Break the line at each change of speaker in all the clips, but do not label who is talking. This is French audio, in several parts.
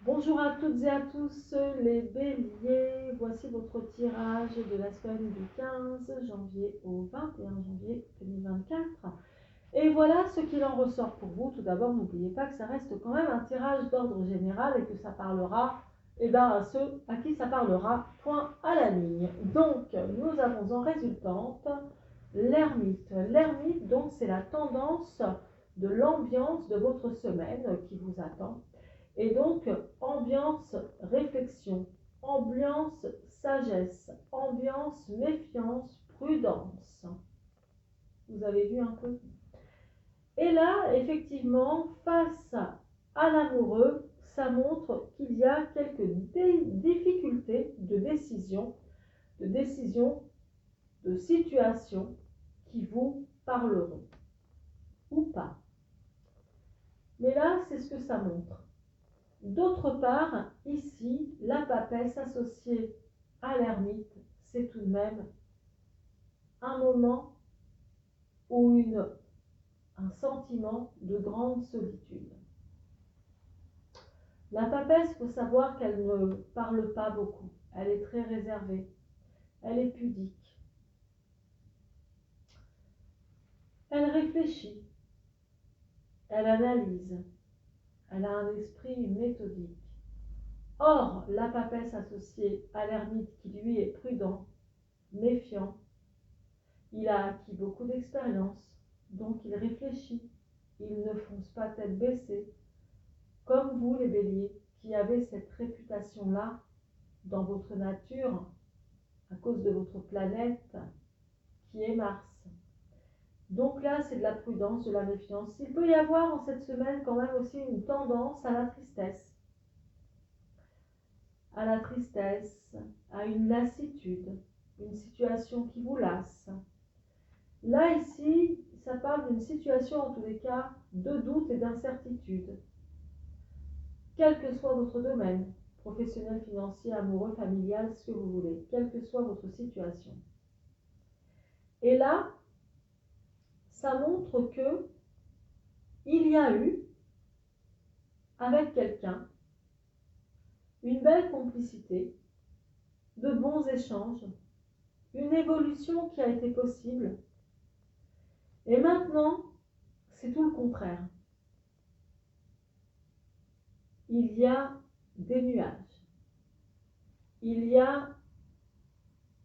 Bonjour à toutes et à tous les béliers, voici votre tirage de la semaine du 15 janvier au 21 janvier 2024. Et voilà ce qu'il en ressort pour vous. Tout d'abord, n'oubliez pas que ça reste quand même un tirage d'ordre général et que ça parlera à ceux à qui ça parlera, point à la ligne. Donc, nous avons en résultante l'ermite. L'ermite, donc, c'est la tendance de l'ambiance de votre semaine qui vous attend. Et donc, ambiance réflexion, ambiance sagesse, ambiance méfiance, prudence. Vous avez vu un peu? Et là, effectivement, face à l'amoureux, ça montre qu'il y a quelques difficultés de situation qui vous parleront ou pas. Mais là, c'est ce que ça montre. D'autre part, ici, la papesse associée à l'ermite, c'est tout de même un moment ou un sentiment de grande solitude. La papesse, il faut savoir qu'elle ne parle pas beaucoup. Elle est très réservée. Elle est pudique. Elle réfléchit. Elle analyse. Elle a un esprit méthodique. Or, la papesse associée à l'ermite qui lui est prudent, méfiant, il a acquis beaucoup d'expérience, donc il réfléchit. Il ne fonce pas tête baissée, comme vous les béliers, qui avez cette réputation-là dans votre nature, à cause de votre planète, qui est Mars. Donc là, c'est de la prudence, de la méfiance. Il peut y avoir en cette semaine quand même aussi une tendance à la tristesse, à une lassitude, une situation qui vous lasse. Là, ici, ça parle d'une situation, en tous les cas, de doute et d'incertitude. Quel que soit votre domaine, professionnel, financier, amoureux, familial, ce que vous voulez, quelle que soit votre situation. Et là, ça montre que il y a eu, avec quelqu'un, une belle complicité, de bons échanges, une évolution qui a été possible. Et maintenant, c'est tout le contraire. Il y a des nuages. Il y a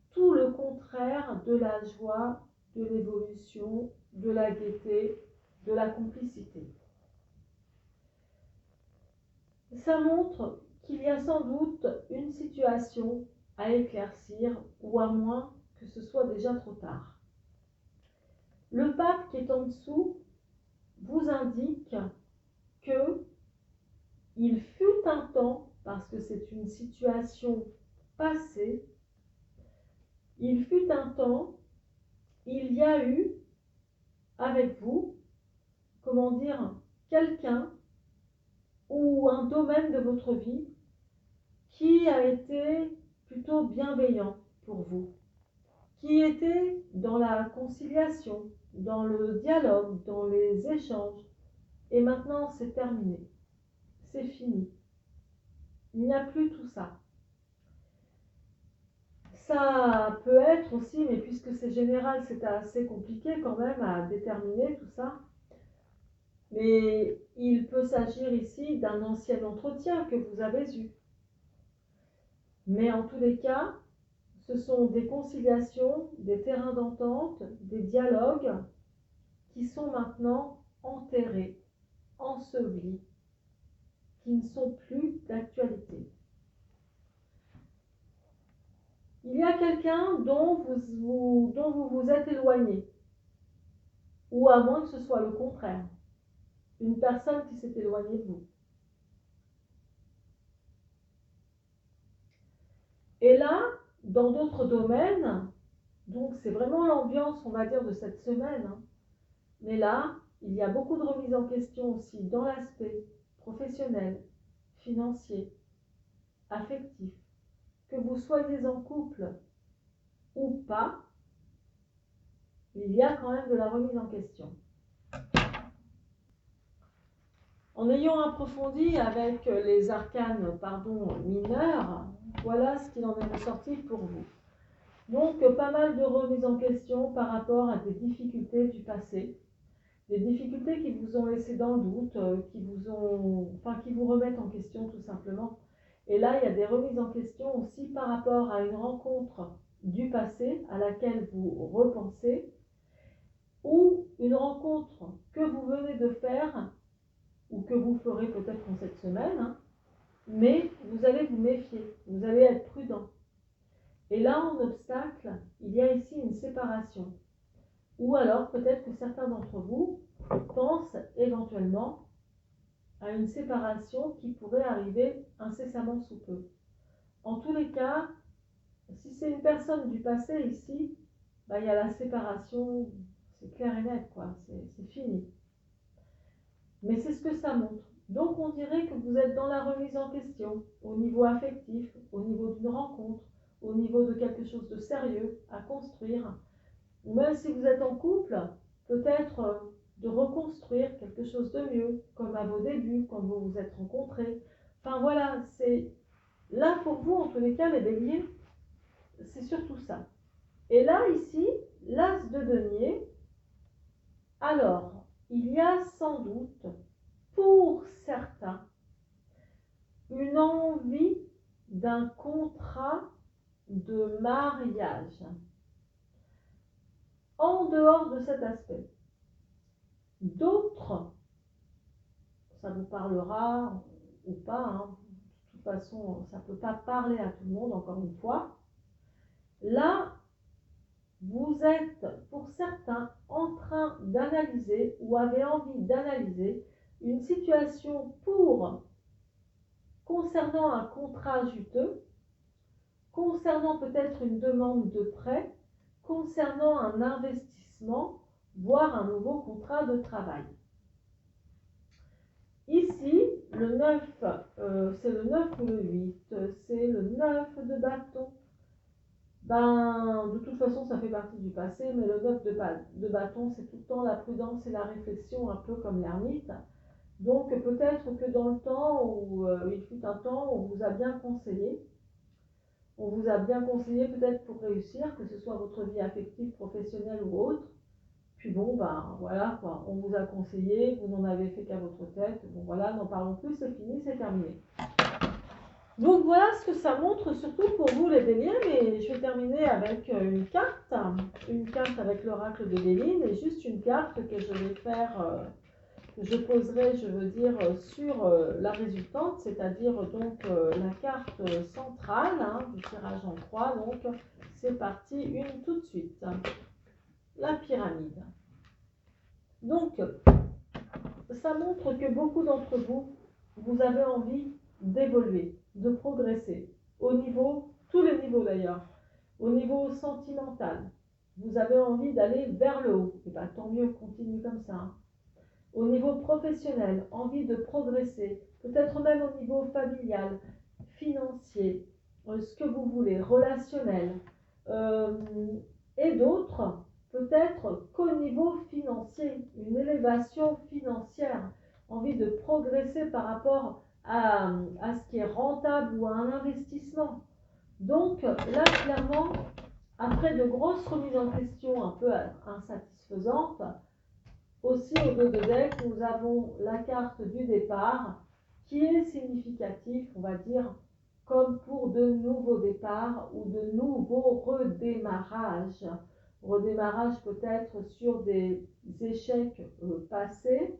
tout le contraire de la joie, de l'évolution, de la gaieté, de la complicité. Ça montre qu'il y a sans doute une situation à éclaircir, ou à moins que ce soit déjà trop tard. Le pape qui est en dessous vous indique que il fut un temps, parce que c'est une situation passée, il fut un temps, il y a eu avec vous, comment dire, quelqu'un ou un domaine de votre vie qui a été plutôt bienveillant pour vous, qui était dans la conciliation, dans le dialogue, dans les échanges. Et maintenant, c'est terminé. C'est fini. Il n'y a plus tout ça. Ça peut être aussi, mais puisque c'est général, c'est assez compliqué quand même à déterminer tout ça. Mais il peut s'agir ici d'un ancien entretien que vous avez eu. Mais en tous les cas, ce sont des conciliations, des terrains d'entente, des dialogues qui sont maintenant enterrés, ensevelis, qui ne sont plus d'actualité. Il y a quelqu'un dont vous vous êtes éloigné, ou à moins que ce soit le contraire, une personne qui s'est éloignée de vous. Et là, dans d'autres domaines, donc c'est vraiment l'ambiance, on va dire, de cette semaine, mais là, il y a beaucoup de remises en question aussi dans l'aspect professionnel, financier, affectif. Que vous soyez en couple ou pas, il y a quand même de la remise en question. En ayant approfondi avec les arcanes mineurs, voilà ce qu'il en est ressorti pour vous. Donc, pas mal de remises en question par rapport à des difficultés du passé, des difficultés qui vous ont laissé dans le doute, qui vous remettent en question tout simplement. Et là, il y a des remises en question aussi par rapport à une rencontre du passé à laquelle vous repensez, ou une rencontre que vous venez de faire, ou que vous ferez peut-être en cette semaine, mais vous allez vous méfier, vous allez être prudent. Et là, en obstacle, il y a ici une séparation. Ou alors, peut-être que certains d'entre vous pensent éventuellement à une séparation qui pourrait arriver incessamment sous peu. En tous les cas, si c'est une personne du passé ici, il y a la séparation, c'est clair et net, c'est fini. Mais c'est ce que ça montre. Donc on dirait que vous êtes dans la remise en question, au niveau affectif, au niveau d'une rencontre, au niveau de quelque chose de sérieux à construire. Ou même si vous êtes en couple, peut-être de reconstruire quelque chose de mieux, comme à vos débuts, quand vous vous êtes rencontrés. Enfin voilà, c'est là pour vous, en tous les cas, les béliers, c'est surtout ça. Et là, ici, l'as de denier, alors, il y a sans doute, pour certains, une envie d'un contrat de mariage. En dehors de cet aspect, d'autres, ça vous parlera ou pas, de toute façon, ça ne peut pas parler à tout le monde, encore une fois. Là, vous êtes, pour certains, en train d'analyser ou avez envie d'analyser une situation concernant un contrat juteux, concernant peut-être une demande de prêt, concernant un investissement, voire un nouveau contrat de travail. Ici, le 9, c'est le 9 ou le 8, c'est le 9 de bâton. De toute façon, ça fait partie du passé, mais le 9 de bâton, c'est tout le temps la prudence et la réflexion, un peu comme l'ermite. Donc peut-être que dans le temps, où il fut un temps, on vous a bien conseillé. On vous a bien conseillé peut-être pour réussir, que ce soit votre vie affective, professionnelle ou autre. Puis bon, voilà quoi, on vous a conseillé, vous n'en avez fait qu'à votre tête. Bon voilà, n'en parlons plus, c'est fini, c'est terminé. Donc voilà ce que ça montre, surtout pour vous les béliers, mais je vais terminer avec une carte avec l'oracle de Béline, et juste une carte que je vais faire, que je poserai, sur la résultante, c'est-à-dire donc la carte centrale du tirage en croix. Donc c'est parti, une tout de suite. La pyramide. Donc, ça montre que beaucoup d'entre vous, vous avez envie d'évoluer, de progresser, tous les niveaux d'ailleurs, au niveau sentimental. Vous avez envie d'aller vers le haut, et tant mieux, continue comme ça. Au niveau professionnel, envie de progresser, peut-être même au niveau familial, financier, ce que vous voulez, relationnel, et d'autres, peut-être qu'au niveau financier, une élévation financière, envie de progresser par rapport à ce qui est rentable ou à un investissement. Donc là, clairement, après de grosses remises en question un peu insatisfaisantes, aussi au dos de deck, nous avons la carte du départ qui est significative, on va dire, comme pour de nouveaux départs ou de nouveaux redémarrages. Redémarrage peut-être sur des échecs passés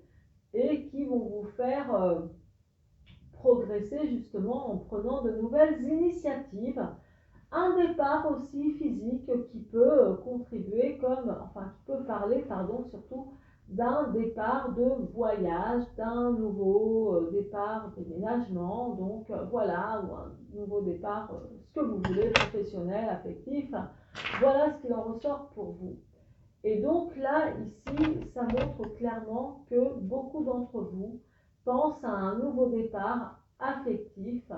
et qui vont vous faire progresser justement en prenant de nouvelles initiatives. Un départ aussi physique qui peut contribuer qui peut parler, surtout d'un départ de voyage, d'un nouveau départ déménagement, donc voilà, ou un nouveau départ, ce que vous voulez, professionnel, affectif, voilà ce qu'il en ressort pour vous. Et donc là, ici, ça montre clairement que beaucoup d'entre vous pensent à un nouveau départ affectif,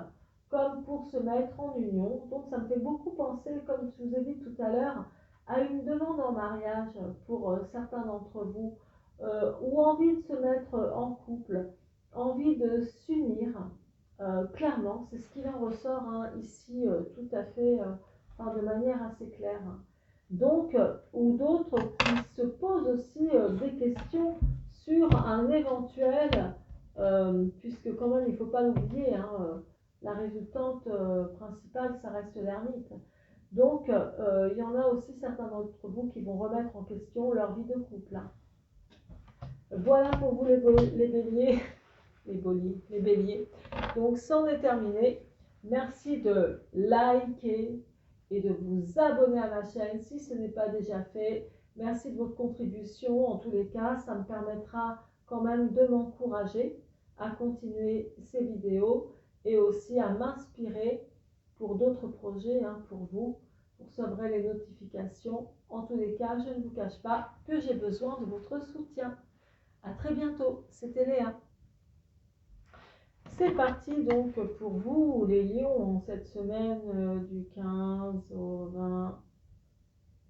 comme pour se mettre en union. Donc ça me fait beaucoup penser, comme je vous ai dit tout à l'heure, à une demande en mariage pour certains d'entre vous, ou envie de se mettre en couple. envie de s'unir, clairement, c'est ce qu'il en ressort hein, ici, tout à fait, de manière assez claire. Donc, ou d'autres qui se posent aussi des questions sur un éventuel, puisque quand même il ne faut pas l'oublier, hein, la résultante principale, ça reste l'ermite. Donc, il y en a aussi certains d'entre vous qui vont remettre en question leur vie de couple. Hein. Voilà pour vous les béliers, les béliers. Donc, c'en est terminé. Merci de liker et de vous abonner à ma chaîne si ce n'est pas déjà fait. Merci de votre contribution. En tous les cas, ça me permettra quand même de m'encourager à continuer ces vidéos et aussi à m'inspirer pour d'autres projets, hein, pour vous. Vous recevrez les notifications. En tous les cas, je ne vous cache pas que j'ai besoin de votre soutien. À très bientôt. C'était Léa. C'est parti donc pour vous les lions cette semaine du 15 au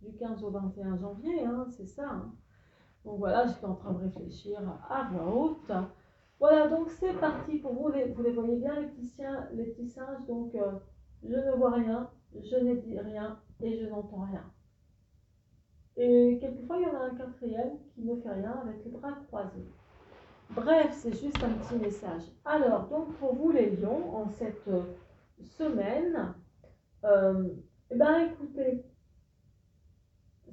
21 janvier, hein, c'est ça. Hein. Donc voilà, j'étais en train de réfléchir à voix haute. Voilà, donc c'est parti pour vous. Vous les voyez bien les petits singes. Donc je ne vois rien, je ne dis rien et je n'entends rien. Et quelquefois, il y en a un quatrième qui ne fait rien avec les bras croisés. Bref, c'est juste un petit message. Alors, donc pour vous les lions, en cette semaine, écoutez,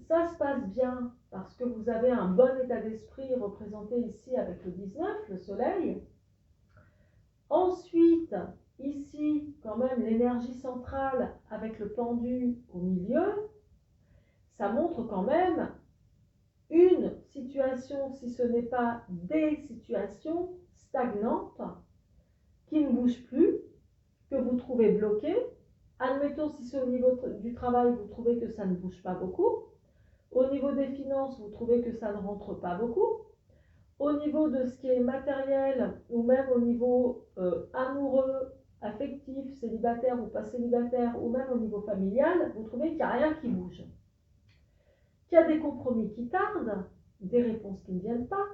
ça se passe bien parce que vous avez un bon état d'esprit représenté ici avec le 19, le soleil. Ensuite, ici, quand même, l'énergie centrale avec le pendu au milieu, ça montre quand même une situation, si ce n'est pas des situations stagnantes, qui ne bougent plus, que vous trouvez bloquées. Admettons si c'est au niveau du travail, vous trouvez que ça ne bouge pas beaucoup. Au niveau des finances, vous trouvez que ça ne rentre pas beaucoup. Au niveau de ce qui est matériel, ou même au niveau amoureux, affectif, célibataire ou pas célibataire, ou même au niveau familial, vous trouvez qu'il n'y a rien qui bouge. Qu'il y a des compromis qui tardent, des réponses qui ne viennent pas.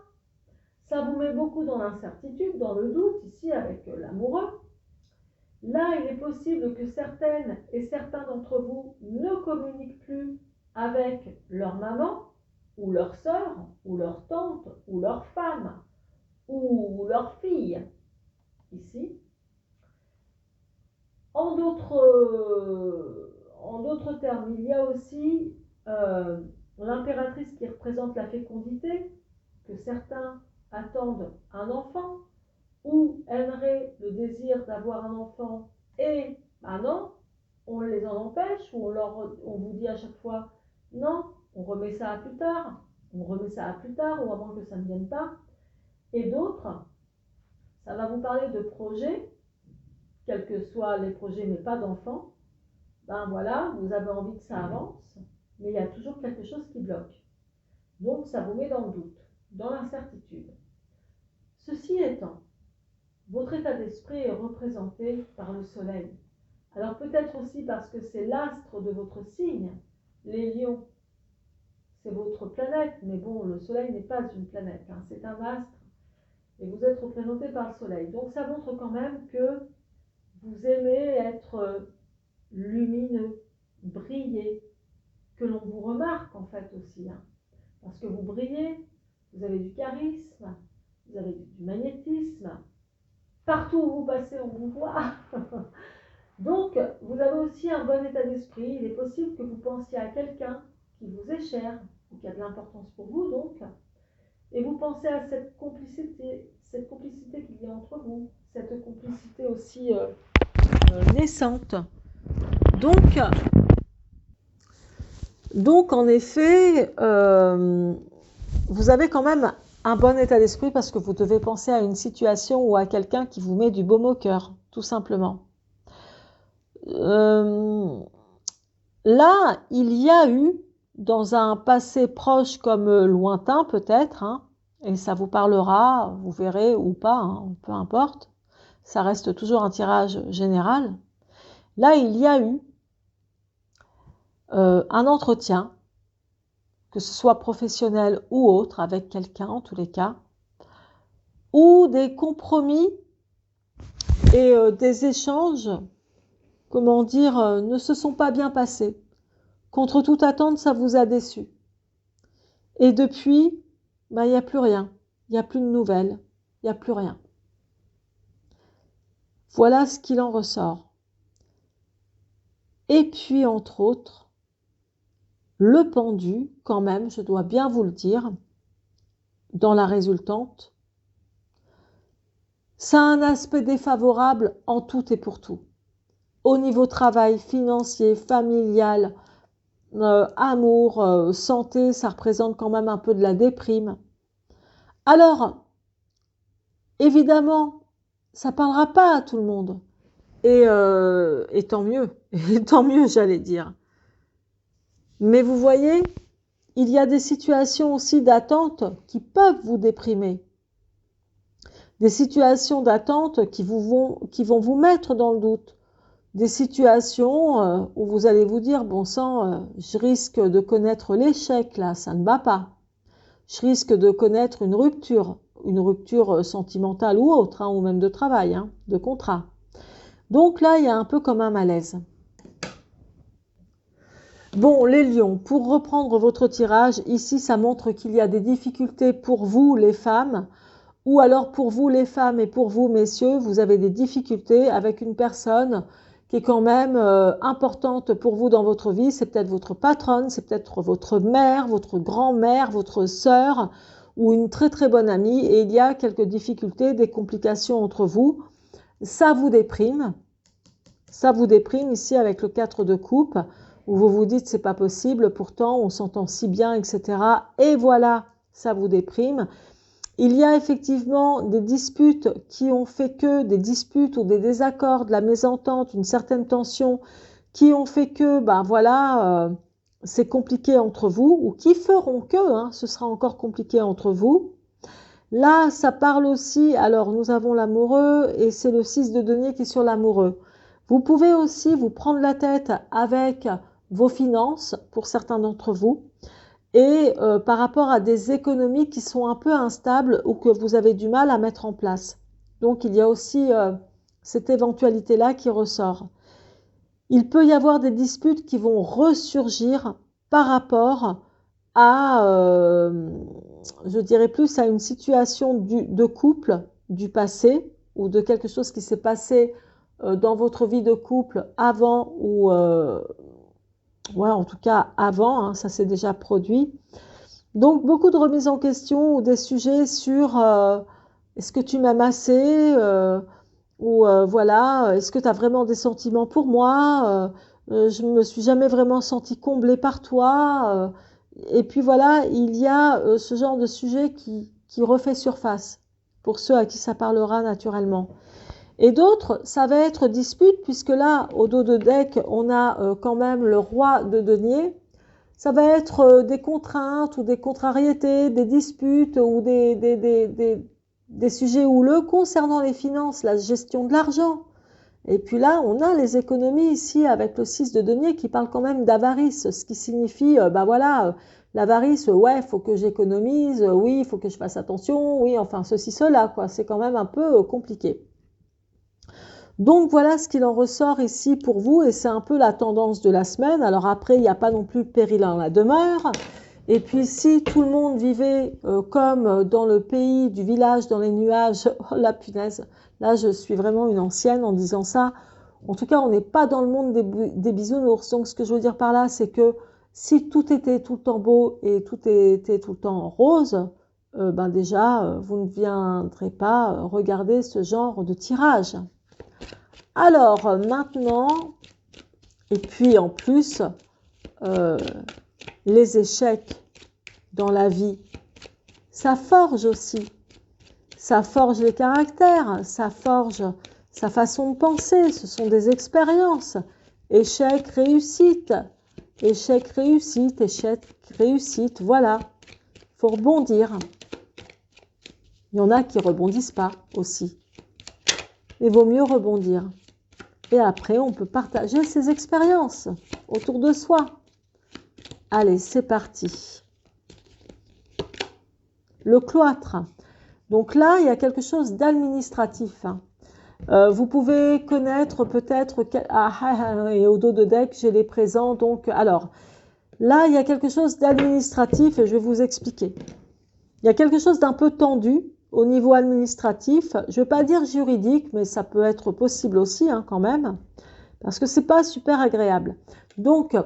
Ça vous met beaucoup dans l'incertitude, dans le doute, ici avec l'amoureux. Là, il est possible que certaines et certains d'entre vous ne communiquent plus avec leur maman, ou leur sœur, ou leur tante, ou leur femme, ou leur fille, ici. En d'autres termes, il y a aussi l'impératrice qui représente la fécondité, que certains attendent un enfant, ou aimeraient le désir d'avoir un enfant, et non, on les en empêche, ou on vous dit à chaque fois, non, on remet ça à plus tard, ou à moins que ça ne vienne pas. Et d'autres, ça va vous parler de projets, quels que soient les projets, mais pas d'enfants. Voilà, vous avez envie que ça avance, mais il y a toujours quelque chose qui bloque. Donc ça vous met dans le doute, dans l'incertitude. Ceci étant, votre état d'esprit est représenté par le soleil. Alors peut-être aussi parce que c'est l'astre de votre signe, les lions. C'est votre planète, mais bon, le soleil n'est pas une planète, hein, c'est un astre. Et vous êtes représenté par le soleil. Donc ça montre quand même que vous aimez être lumineux, briller, que l'on vous remarque en fait aussi. Hein, parce que vous brillez, vous avez du charisme, vous avez du magnétisme. Partout où vous passez, on vous voit. Donc, vous avez aussi un bon état d'esprit. Il est possible que vous pensiez à quelqu'un qui vous est cher, ou qui a de l'importance pour vous, donc. Et vous pensez à cette complicité qu'il y a entre vous, cette complicité aussi naissante. Donc en effet, vous avez quand même un bon état d'esprit parce que vous devez penser à une situation ou à quelqu'un qui vous met du baume au cœur, tout simplement. Là, il y a eu, dans un passé proche comme lointain peut-être, hein, et ça vous parlera, vous verrez ou pas, hein, peu importe, ça reste toujours un tirage général. Là, il y a eu un entretien, que ce soit professionnel ou autre, avec quelqu'un en tous les cas,
ou des compromis et des échanges, comment dire, ne se sont pas bien passés. Contre toute attente, ça vous a déçu. Et depuis, il n'y a plus rien. Il n'y a plus de nouvelles. Il n'y a plus rien. Voilà ce qu'il en ressort. Et puis, entre autres, le pendu, quand même, je dois bien vous le dire, dans la résultante, ça a un aspect défavorable en tout et pour tout. Au niveau travail, financier, familial, amour, santé, ça représente quand même un peu de la déprime. Alors, évidemment, ça parlera pas à tout le monde. Et tant mieux, et tant mieux, j'allais dire. Mais vous voyez, il y a des situations aussi d'attente qui peuvent vous déprimer. Des situations d'attente qui vont vous mettre dans le doute. Des situations où vous allez vous dire, bon sang, je risque de connaître l'échec, là, ça ne va pas. Je risque de connaître une rupture sentimentale ou autre, ou même de travail, de contrat. Donc là, il y a un peu comme un malaise. Bon, les lions, pour reprendre votre tirage, ici, ça montre qu'il y a des difficultés pour vous, les femmes, ou alors pour vous, les femmes, et pour vous, messieurs, vous avez des difficultés avec une personne qui est quand même importante pour vous dans votre vie. C'est peut-être votre patronne, c'est peut-être votre mère, votre grand-mère, votre sœur, ou une très très bonne amie, et il y a quelques difficultés, des complications entre vous. Ça vous déprime ici avec le 4 de coupe, où vous vous dites c'est pas possible, pourtant on s'entend si bien, etc. Et voilà, ça vous déprime. Il y a effectivement des disputes qui ont fait que, des disputes ou des désaccords, de la mésentente, une certaine tension, qui ont fait que, c'est compliqué entre vous, ou qui feront que, ce sera encore compliqué entre vous. Là, ça parle aussi, alors nous avons l'amoureux, et c'est le 6 de denier qui est sur l'amoureux. Vous pouvez aussi vous prendre la tête avec vos finances, pour certains d'entre vous, et par rapport à des économies qui sont un peu instables ou que vous avez du mal à mettre en place. Donc, il y a aussi cette éventualité-là qui ressort. Il peut y avoir des disputes qui vont ressurgir par rapport à, je dirais plus à une situation de couple du passé ou de quelque chose qui s'est passé dans votre vie de couple avant ou en tout cas avant, ça s'est déjà produit. Donc beaucoup de remises en question ou des sujets sur est-ce que tu m'aimes assez ou est-ce que tu as vraiment des sentiments pour moi, je me suis jamais vraiment sentie comblée par toi, et puis voilà, il y a ce genre de sujet qui refait surface pour ceux à qui ça parlera naturellement. Et d'autres, ça va être dispute, puisque là, au dos de deck, on a quand même le roi de denier. Ça va être des contraintes ou des contrariétés, des disputes ou des sujets houleux concernant les finances, la gestion de l'argent. Et puis là, on a les économies ici avec le 6 de denier qui parle quand même d'avarice, ce qui signifie, l'avarice, il faut que j'économise, oui, il faut que je fasse attention, oui, enfin, ceci, cela, quoi. C'est quand même un peu compliqué. Donc voilà ce qu'il en ressort ici pour vous, et c'est un peu la tendance de la semaine. Alors après, il n'y a pas non plus péril en la demeure. Et puis si tout le monde vivait comme dans le pays du village, dans les nuages, oh la punaise, là je suis vraiment une ancienne en disant ça. En tout cas, on n'est pas dans le monde des bisounours. Donc ce que je veux dire par là, c'est que si tout était tout le temps beau et tout était tout le temps rose, déjà, vous ne viendrez pas regarder ce genre de tirage. Alors maintenant, et puis en plus, les échecs dans la vie, ça forge aussi. Ça forge les caractères, ça forge sa façon de penser, ce sont des expériences. Échec, réussite, échec, réussite, échec, réussite, voilà. Il faut rebondir. Il y en a qui ne rebondissent pas aussi. Il vaut mieux rebondir. Et après, on peut partager ses expériences autour de soi. Allez, c'est parti. Le cloître. Donc là, il y a quelque chose d'administratif. Vous pouvez connaître peut-être... et au dos de deck, j'ai les présents. Donc, alors, là, il y a quelque chose d'administratif et je vais vous expliquer. Il y a quelque chose d'un peu tendu au niveau administratif. Je ne vais pas dire juridique, mais ça peut être possible aussi hein, quand même, parce que c'est pas super agréable. Donc,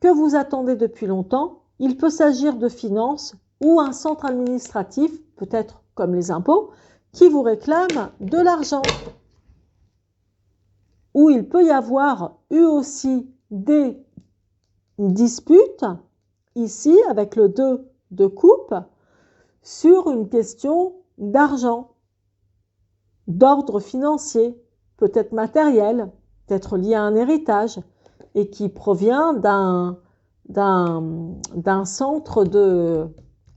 que vous attendez depuis longtemps, il peut s'agir de finances ou un centre administratif, peut-être comme les impôts, qui vous réclame de l'argent. Ou il peut y avoir eu aussi des disputes, ici avec le 2 de coupe, sur une question d'argent, d'ordre financier, peut-être matériel, peut-être lié à un héritage, et qui provient d'un centre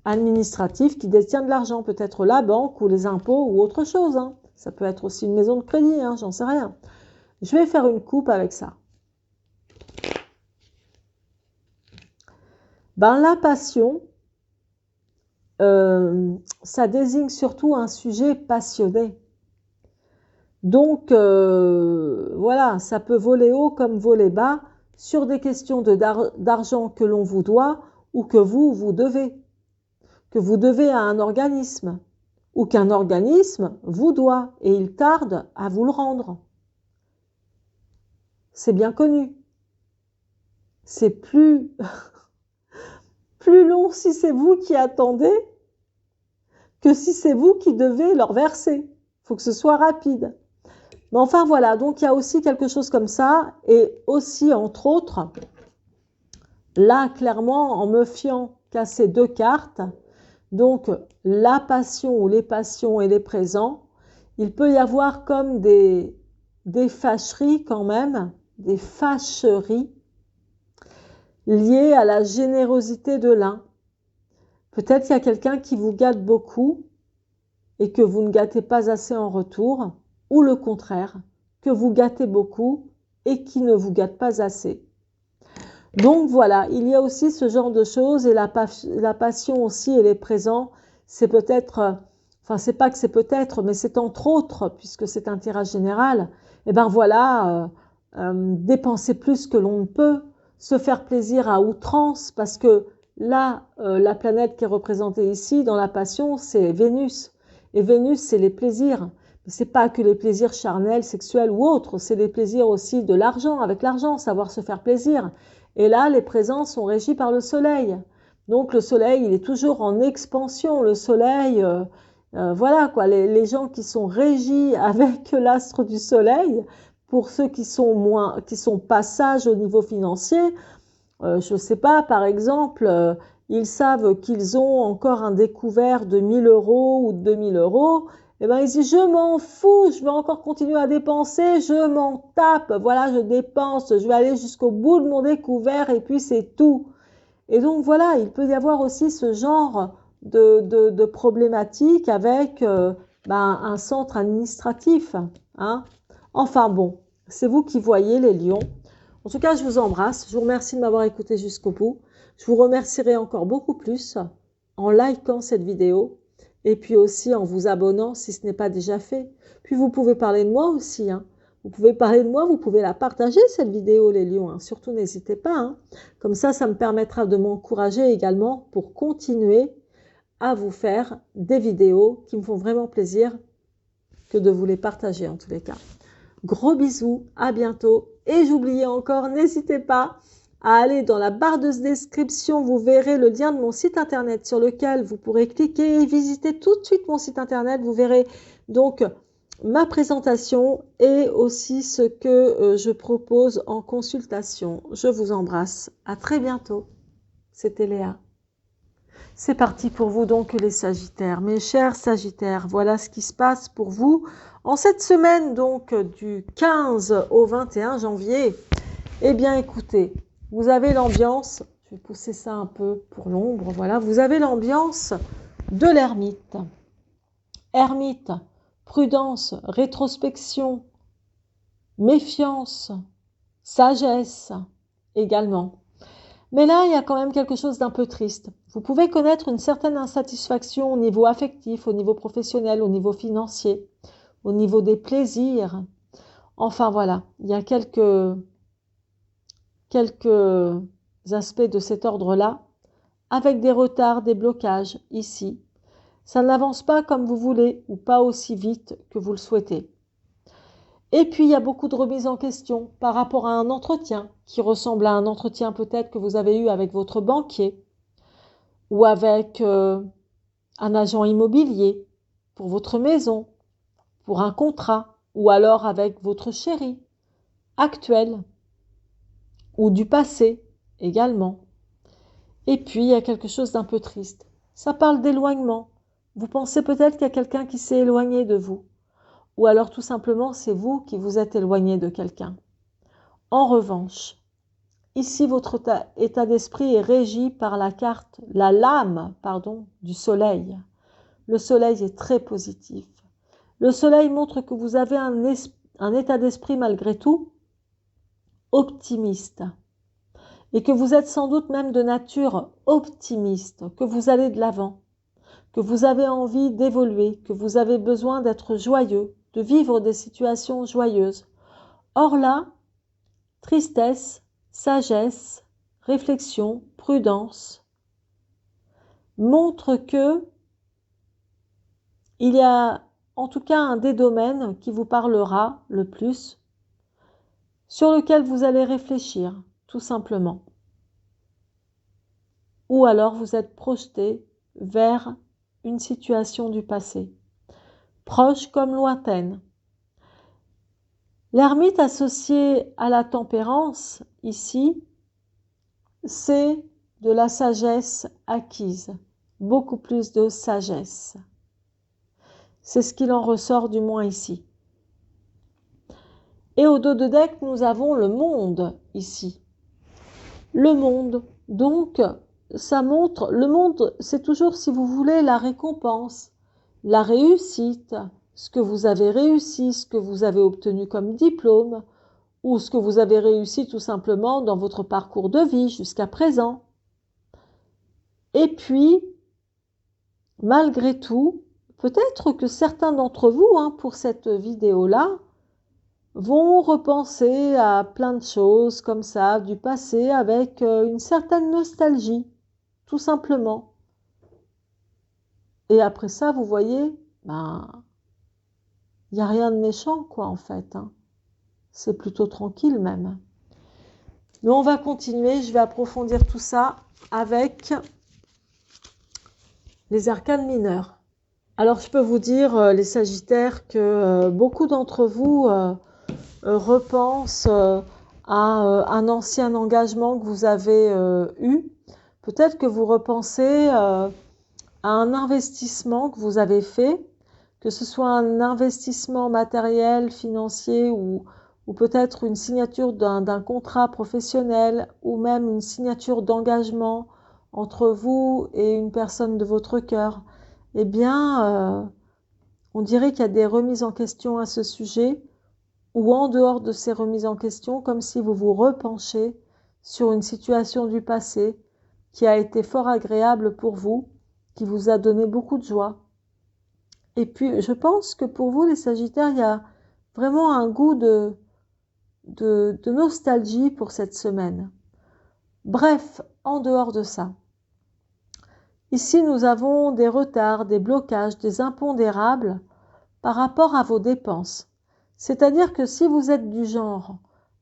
administratif qui détient de l'argent, peut-être la banque ou les impôts ou autre chose. Hein. Ça peut être aussi une maison de crédit, hein, j'en sais rien. Je vais faire une coupe avec ça. Ben, la passion, ça désigne surtout un sujet passionné. Donc, voilà, ça peut voler haut comme voler bas sur des questions d'argent que l'on vous doit ou que vous devez. Que vous devez à un organisme ou qu'un organisme vous doit et il tarde à vous le rendre. C'est bien connu. C'est plus long si c'est vous qui attendez que si c'est vous qui devez leur verser. Il faut que ce soit rapide. Mais enfin voilà, donc il y a aussi quelque chose comme ça et aussi entre autres, là clairement en me fiant qu'à ces deux cartes, donc la passion ou les passions et les présents, il peut y avoir comme des fâcheries quand même, des fâcheries liées à la générosité de l'un. Peut-être qu'il y a quelqu'un qui vous gâte beaucoup et que vous ne gâtez pas assez en retour, ou le contraire, que vous gâtez beaucoup et qui ne vous gâte pas assez. Donc voilà, il y a aussi ce genre de choses et la passion aussi et les présents, c'est peut-être, enfin c'est pas que c'est peut-être, mais c'est entre autres, puisque c'est un tirage général, et ben voilà, dépenser plus que l'on ne peut, se faire plaisir à outrance, parce que là, la planète qui est représentée ici dans la passion, c'est Vénus. Et Vénus, c'est les plaisirs. C'est pas que les plaisirs charnels, sexuels ou autres, c'est les plaisirs aussi de l'argent, avec l'argent, savoir se faire plaisir. Et là, les présents sont régis par le soleil. Donc le soleil, il est toujours en expansion. Le soleil, voilà quoi, les gens qui sont régis avec l'astre du soleil, pour ceux qui sont pas sages au niveau financier, je sais pas, par exemple, ils savent qu'ils ont encore un découvert de 1 000 € ou de 2 000 €, et ben ils disent je m'en fous, je vais encore continuer à dépenser, je m'en tape, voilà, je dépense, je vais aller jusqu'au bout de mon découvert et puis c'est tout. Et donc voilà, il peut y avoir aussi ce genre de problématique avec un centre administratif. Hein. Enfin bon, c'est vous qui voyez les lions. En tout cas, je vous embrasse. Je vous remercie de m'avoir écouté jusqu'au bout. Je vous remercierai encore beaucoup plus en likant cette vidéo et puis aussi en vous abonnant si ce n'est pas déjà fait. Puis vous pouvez parler de moi aussi. Hein. Vous pouvez parler de moi, vous pouvez la partager cette vidéo les lions. Hein. Surtout n'hésitez pas. Hein. Comme ça me permettra de m'encourager également pour continuer à vous faire des vidéos qui me font vraiment plaisir que de vous les partager en tous les cas. Gros bisous, à bientôt. Et j'oubliais encore, n'hésitez pas à aller dans la barre de description, vous verrez le lien de mon site internet sur lequel vous pourrez cliquer et visiter tout de suite mon site internet. Vous verrez donc ma présentation et aussi ce que je propose en consultation. Je vous embrasse. À très bientôt. C'était Léa. C'est parti pour vous donc les Sagittaires. Mes chers Sagittaires, voilà ce qui se passe pour vous en cette semaine donc du 15 au 21 janvier. Eh bien écoutez, vous avez l'ambiance, je vais pousser ça un peu pour l'ombre, voilà, vous avez l'ambiance de l'ermite. Ermite, prudence, rétrospection, méfiance, sagesse également. Mais là, il y a quand même quelque chose d'un peu triste. Vous pouvez connaître une certaine insatisfaction au niveau affectif, au niveau professionnel, au niveau financier, au niveau des plaisirs. Enfin voilà, il y a quelques aspects de cet ordre-là, avec des retards, des blocages ici. Ça n'avance pas comme vous voulez ou pas aussi vite que vous le souhaitez. Et puis, il y a beaucoup de remises en question par rapport à un entretien qui ressemble à un entretien peut-être que vous avez eu avec votre banquier ou avec un agent immobilier pour votre maison, pour un contrat, ou alors avec votre chéri actuel ou du passé également. Et puis, il y a quelque chose d'un peu triste. Ça parle d'éloignement. Vous pensez peut-être qu'il y a quelqu'un qui s'est éloigné de vous. Ou alors tout simplement, c'est vous qui vous êtes éloigné de quelqu'un. En revanche, ici, votre état d'esprit est régi par la lame, du soleil. Le soleil est très positif. Le soleil montre que vous avez un état d'esprit malgré tout optimiste. Et que vous êtes sans doute même de nature optimiste, que vous allez de l'avant, que vous avez envie d'évoluer, que vous avez besoin d'être joyeux, de vivre des situations joyeuses. Or là, tristesse, sagesse, réflexion, prudence montrent que il y a en tout cas un des domaines qui vous parlera le plus, sur lequel vous allez réfléchir, tout simplement. Ou alors vous êtes projeté vers une situation du passé, proche comme lointaine. L'ermite associé à la tempérance, ici, c'est de la sagesse acquise, beaucoup plus de sagesse. C'est ce qu'il en ressort du moins ici. Et au dos de deck, nous avons le monde ici. Le monde, donc, ça montre, le monde, c'est toujours, si vous voulez, la récompense, la réussite, ce que vous avez réussi, ce que vous avez obtenu comme diplôme, ou ce que vous avez réussi tout simplement dans votre parcours de vie jusqu'à présent. Et puis, malgré tout, peut-être que certains d'entre vous, pour cette vidéo-là, vont repenser à plein de choses comme ça, du passé, avec une certaine nostalgie, tout simplement. Et après ça, vous voyez, il n'y a rien de méchant, quoi, en fait. C'est plutôt tranquille, même. Mais on va continuer, je vais approfondir tout ça avec les arcanes mineurs. Alors, je peux vous dire, les Sagittaires, que beaucoup d'entre vous repensent à un ancien engagement que vous avez eu. Peut-être que vous repensez à un investissement que vous avez fait, que ce soit un investissement matériel, financier ou peut-être une signature d'un contrat professionnel ou même une signature d'engagement entre vous et une personne de votre cœur. Eh bien, on dirait qu'il y a des remises en question à ce sujet ou en dehors de ces remises en question, comme si vous vous repenchez sur une situation du passé qui a été fort agréable pour vous, qui vous a donné beaucoup de joie. Et puis, je pense que pour vous, les Sagittaires, il y a vraiment un goût de nostalgie pour cette semaine. Bref, en dehors de ça, ici, nous avons des retards, des blocages, des impondérables par rapport à vos dépenses. C'est-à-dire que si vous êtes du genre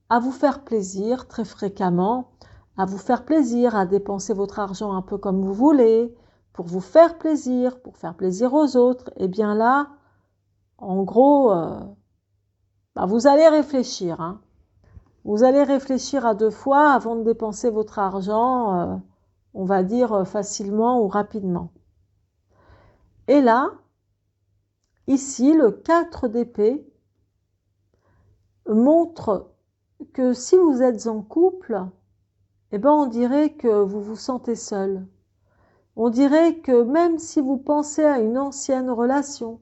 à vous faire plaisir très fréquemment, à vous faire plaisir, à dépenser votre argent un peu comme vous voulez, pour vous faire plaisir, pour faire plaisir aux autres, eh bien là, en gros, vous allez réfléchir. Vous allez réfléchir à 2 fois avant de dépenser votre argent, on va dire facilement ou rapidement. Et là, ici, le 4 d'épée montre que si vous êtes en couple, eh ben on dirait que vous vous sentez seul. On dirait que même si vous pensez à une ancienne relation,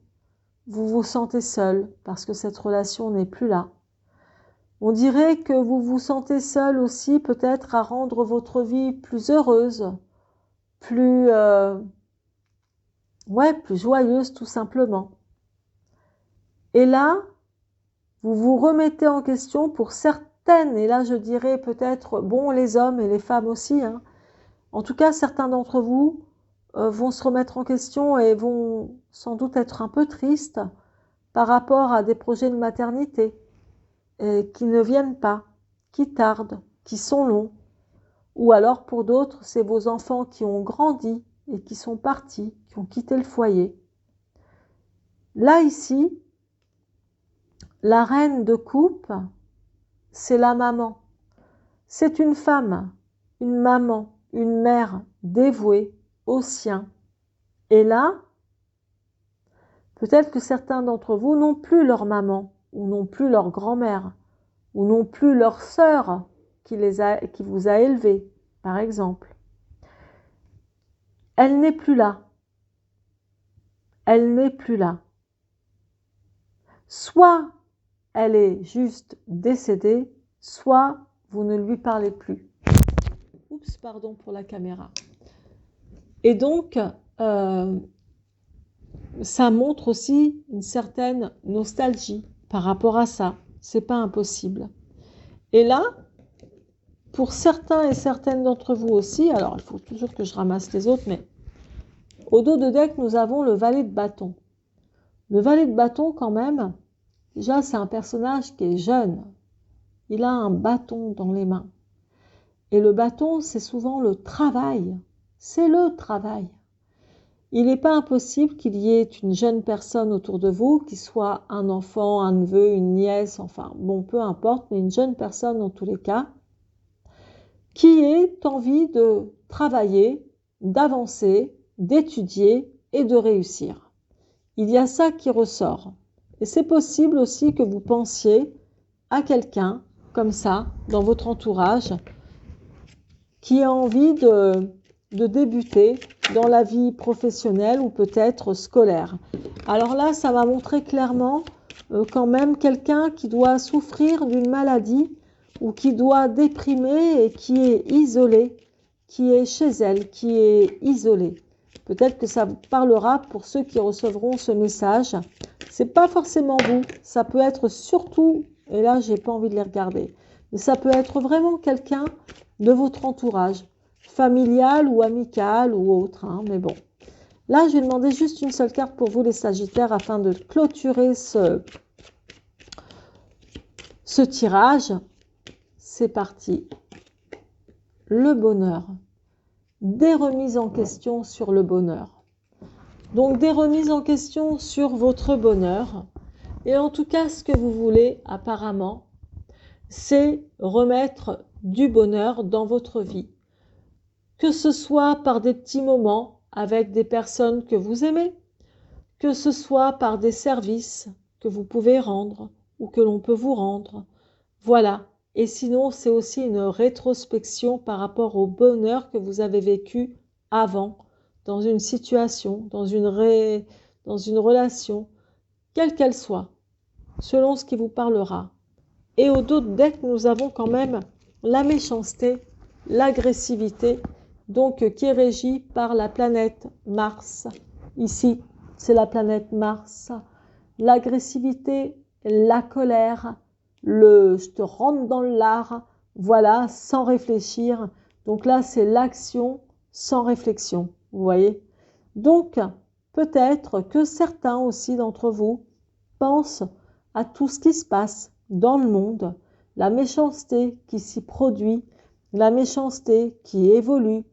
vous vous sentez seul parce que cette relation n'est plus là. On dirait que vous vous sentez seul aussi, peut-être à rendre votre vie plus heureuse, plus, plus joyeuse tout simplement. Et là, vous vous remettez en question pour certaines, et là je dirais peut-être, bon, les hommes et les femmes aussi, hein. En tout cas, certains d'entre vous vont se remettre en question et vont sans doute être un peu tristes par rapport à des projets de maternité qui ne viennent pas, qui tardent, qui sont longs. Ou alors pour d'autres, c'est vos enfants qui ont grandi et qui sont partis, qui ont quitté le foyer. Là, ici, la reine de coupe, c'est la maman. C'est une femme, une maman, une mère dévouée aux siens. Et là, peut-être que certains d'entre vous n'ont plus leur maman, ou n'ont plus leur grand-mère, ou n'ont plus leur sœur qui vous a élevés, par exemple. Elle n'est plus là. Elle n'est plus là. Soit elle est juste décédée, soit vous ne lui parlez plus. Oups, pardon pour la caméra. Et donc, ça montre aussi une certaine nostalgie par rapport à ça. C'est pas impossible. Et là, pour certains et certaines d'entre vous aussi, alors il faut toujours que je ramasse les autres, mais au dos de deck, nous avons le valet de bâton. Le valet de bâton, quand même, déjà, c'est un personnage qui est jeune. Il a un bâton dans les mains. Et le bâton, c'est souvent le travail. C'est le travail. Il n'est pas impossible qu'il y ait une jeune personne autour de vous, qui soit un enfant, un neveu, une nièce, enfin, bon, peu importe, mais une jeune personne en tous les cas, qui ait envie de travailler, d'avancer, d'étudier et de réussir. Il y a ça qui ressort. Et c'est possible aussi que vous pensiez à quelqu'un comme ça dans votre entourage qui a envie de débuter dans la vie professionnelle ou peut-être scolaire. Alors là, ça m'a montré clairement quand même quelqu'un qui doit souffrir d'une maladie ou qui doit déprimer et qui est isolé, qui est chez elle, qui est isolé. Peut-être que ça vous parlera pour ceux qui recevront ce message. C'est pas forcément vous, ça peut être surtout, et là j'ai pas envie de les regarder, mais ça peut être vraiment quelqu'un de votre entourage, familial ou amical ou autre, hein, mais bon. Là, je vais demander juste une seule carte pour vous les Sagittaires afin de clôturer ce tirage. C'est parti. Le bonheur. Des remises en question sur le bonheur. Donc des remises en question sur votre bonheur. Et en tout cas, ce que vous voulez apparemment, c'est remettre du bonheur dans votre vie. Que ce soit par des petits moments avec des personnes que vous aimez, que ce soit par des services que vous pouvez rendre ou que l'on peut vous rendre. Voilà. Et sinon, c'est aussi une rétrospection par rapport au bonheur que vous avez vécu avant, dans une situation, dans une relation, quelle qu'elle soit, selon ce qui vous parlera. Et au dos de deck, nous avons quand même la méchanceté, l'agressivité, donc qui est régie par la planète Mars. Ici, c'est la planète Mars. L'agressivité, la colère, je te rentre dans le lard, voilà, sans réfléchir. Donc là, c'est l'action sans réflexion, vous voyez. Donc, peut-être que certains aussi d'entre vous pensent à tout ce qui se passe dans le monde, la méchanceté qui s'y produit, la méchanceté qui évolue,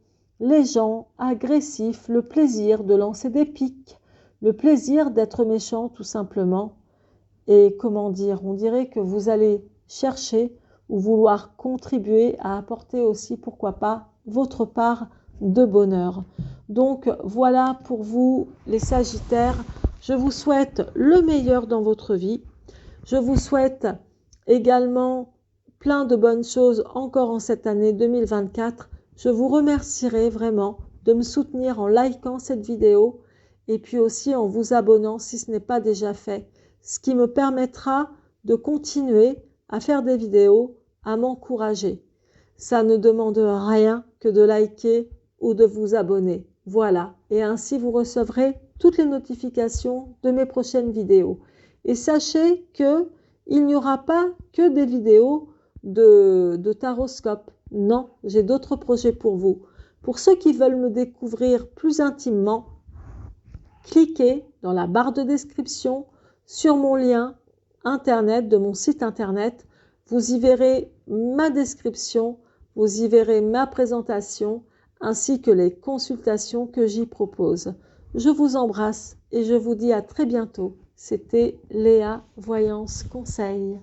les gens agressifs, le plaisir de lancer des piques, le plaisir d'être méchant tout simplement. Et comment dire, on dirait que vous allez chercher ou vouloir contribuer à apporter aussi, pourquoi pas, votre part de bonheur. Donc voilà pour vous les Sagittaires. Je vous souhaite le meilleur dans votre vie. Je vous souhaite également plein de bonnes choses encore en cette année 2024. Je vous remercierai vraiment de me soutenir en likant cette vidéo et puis aussi en vous abonnant si ce n'est pas déjà fait, ce qui me permettra de continuer à faire des vidéos, à m'encourager. Ça ne demande rien que de liker ou de vous abonner. Voilà, et ainsi vous recevrez toutes les notifications de mes prochaines vidéos. Et sachez que il n'y aura pas que des vidéos de taroscope. Non, j'ai d'autres projets pour vous. Pour ceux qui veulent me découvrir plus intimement, cliquez dans la barre de description sur mon lien internet de mon site internet. Vous y verrez ma description, vous y verrez ma présentation ainsi que les consultations que j'y propose. Je vous embrasse et je vous dis à très bientôt. C'était Léa Voyance Conseil.